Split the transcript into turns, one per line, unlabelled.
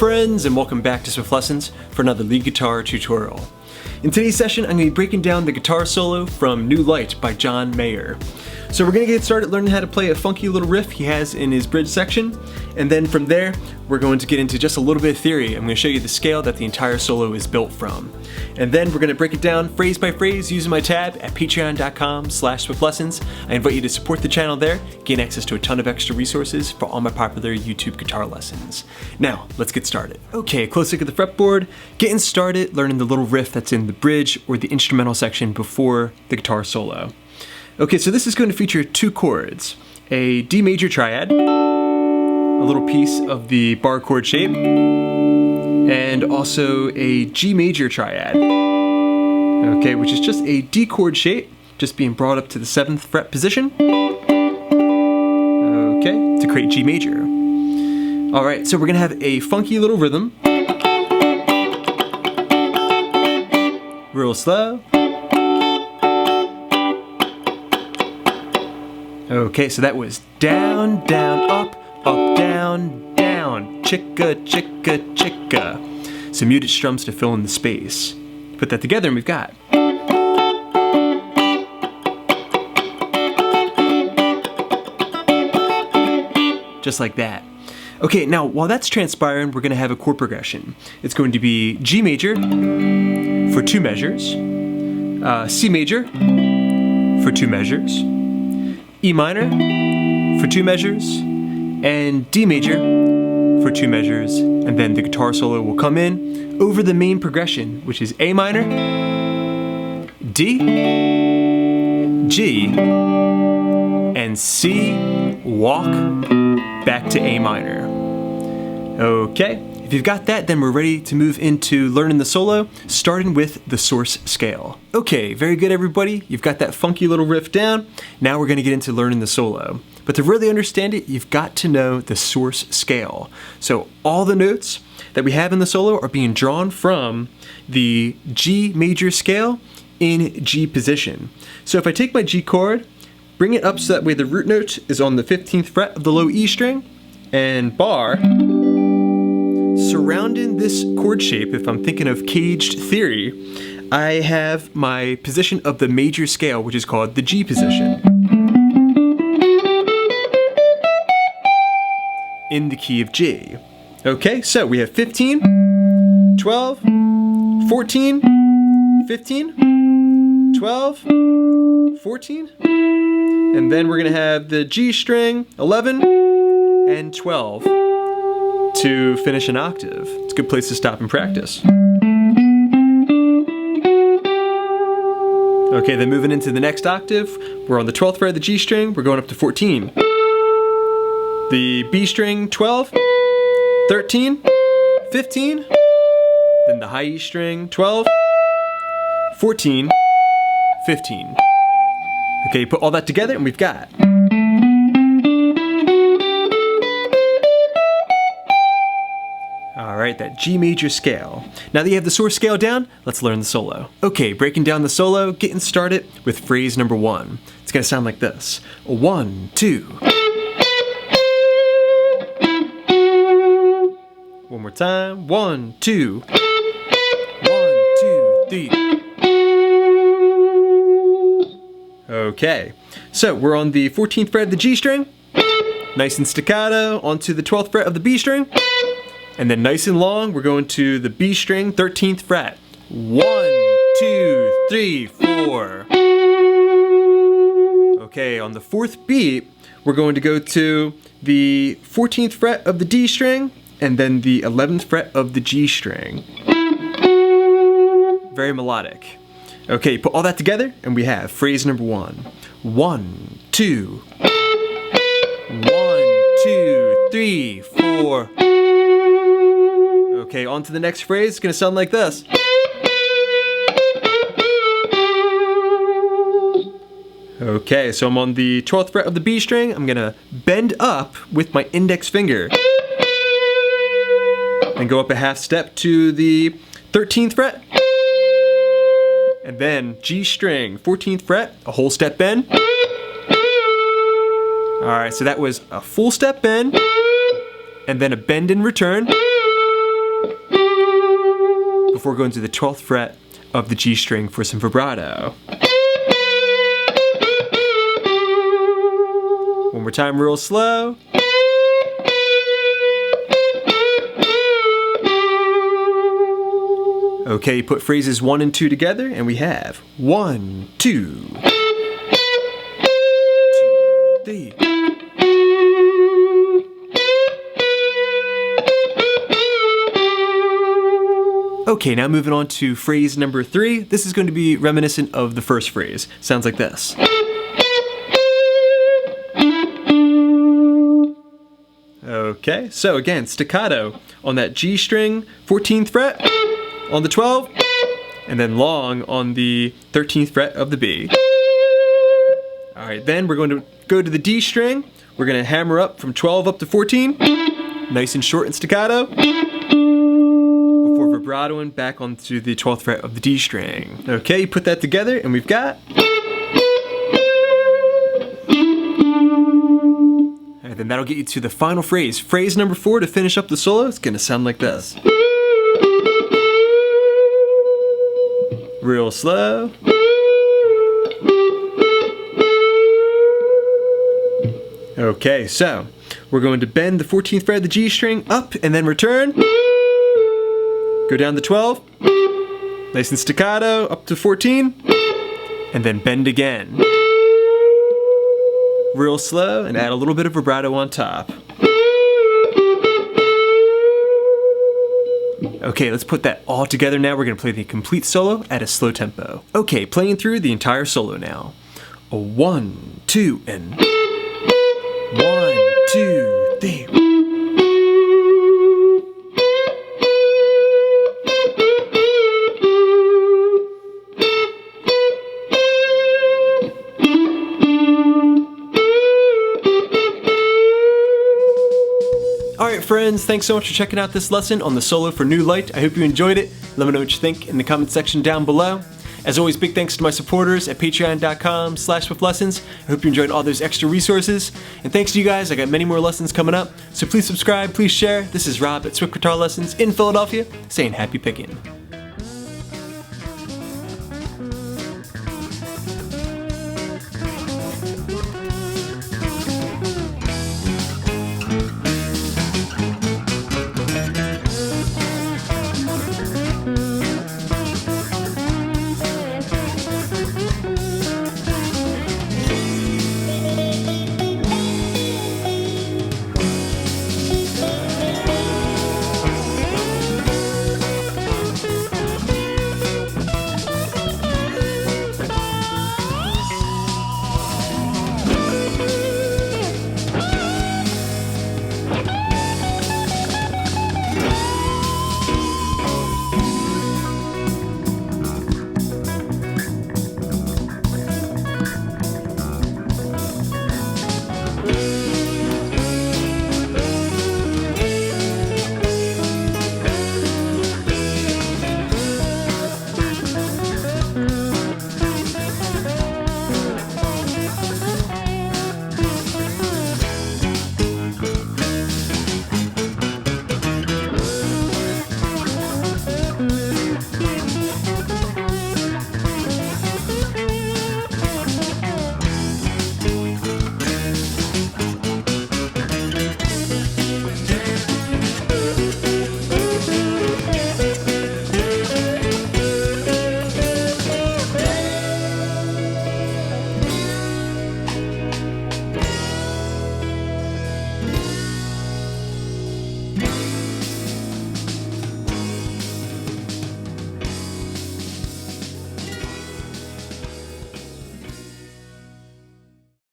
friends, and welcome back to Swiftlessons for another lead guitar tutorial. In today's session, I'm going to be breaking down the guitar solo from New Light by John Mayer. So we're going to get started learning how to play a funky little riff he has in his bridge section, and then from there, we're going to get into just a little bit of theory. I'm going to show you the scale that the entire solo is built from. And then we're going to break it down phrase by phrase using my tab at patreon.com/swiftlessons. I invite you to support the channel there, gain access to a ton of extra resources for all my popular YouTube guitar lessons. Now, let's get started. Okay, close look at the fretboard, getting started learning the little riff that's in the bridge or the instrumental section before the guitar solo. Okay, so this is going to feature two chords, a D major triad, a little piece of the bar chord shape, and also a G major triad, okay, which is just a D chord shape, just being brought up to the 7th fret position, okay, to create G major. Alright, so we're going to have a funky little rhythm, real slow. Okay, so that was down, down, up, down, down, chicka, chicka, chicka. Some muted strums to fill in the space. Put that together and we've got. Just like that. Okay, now while that's transpiring, we're going to have a chord progression. It's going to be G major for 2 measures, C major for 2 measures, E minor for 2 measures, and D major for 2 measures, and then the guitar solo will come in over the main progression, which is A minor, D, G, and C, walk back to A minor. Okay, if you've got that, then we're ready to move into learning the solo, starting with the source scale. Okay, very good everybody, you've got that funky little riff down. Now we're going to get into learning the solo. But to really understand it, you've got to know the source scale. So all the notes that we have in the solo are being drawn from the G major scale in G position. So if I take my G chord, bring it up so that way the root note is on the 15th fret of the low E string, and bar, surrounding this chord shape, if I'm thinking of caged theory, I have my position of the major scale, which is called the G position, in the key of G. Okay, so we have 15, 12, 14, 15, 12, 14, and then we're going to have the G string, 11, and 12 to finish an octave. It's a good place to stop and practice. Okay, then moving into the next octave, we're on the 12th fret of the G string, we're going up to 14. The B string, 12, 13, 15, then the high E string, 12, 14, 15. Okay, put all that together and we've got. Alright, that G major scale. Now that you have the source scale down, let's learn the solo. Okay, breaking down the solo, getting started with phrase number 1. It's going to sound like this. 1, 2. One more time. 1, 2. 1, 2, 3. Okay, so we're on the 14th fret of the G string. Nice and staccato onto the 12th fret of the B string. And then nice and long, we're going to the B string, 13th fret. 1, 2, 3, 4. Okay, on the 4th beat, we're going to go to the 14th fret of the D string, and then the 11th fret of the G string. Very melodic. Okay, put all that together, and we have phrase number 1. 1, 2. 1, 2, 3, 4. Okay, on to the next phrase. It's going to sound like this. Okay, so I'm on the 12th fret of the B string. I'm going to bend up with my index finger. And go up a half step to the 13th fret. And then G string, 14th fret, a whole step bend. Alright, so that was a full step bend, and then a bend and return, before going to the 12th fret of the G string for some vibrato. One more time, real slow. Okay, put phrases 1 and 2 together, and we have 1, 2, 3. Okay, now moving on to phrase number 3. This is going to be reminiscent of the first phrase. Sounds like this. Okay, so again, staccato on that G string, 14th fret, on the 12, and then long on the 13th fret of the B. Alright, then we're going to go to the D string. We're going to hammer up from 12 up to 14. Nice and short and staccato. Before vibratoing back onto the 12th fret of the D string. Okay, you put that together and we've got... Alright, then that'll get you to the final phrase. Phrase number 4 to finish up the solo. It's going to sound like this. Real slow. Okay, so we're going to bend the 14th fret of the G string up and then return. Go down the 12. Nice and staccato up to 14. And then bend again. Real slow and add a little bit of vibrato on top. Okay, let's put that all together now. We're going to play the complete solo at a slow tempo. Okay, playing through the entire solo now. A 1, 2, and 1, 2, 3. Alright friends, thanks so much for checking out this lesson on the solo for New Light. I hope you enjoyed it. Let me know what you think in the comment section down below. As always, big thanks to my supporters at patreon.com/Swiftlessons. I hope you enjoyed all those extra resources. And thanks to you guys, I got many more lessons coming up. So please subscribe, please share. This is Rob at Swift Guitar Lessons in Philadelphia, saying happy picking.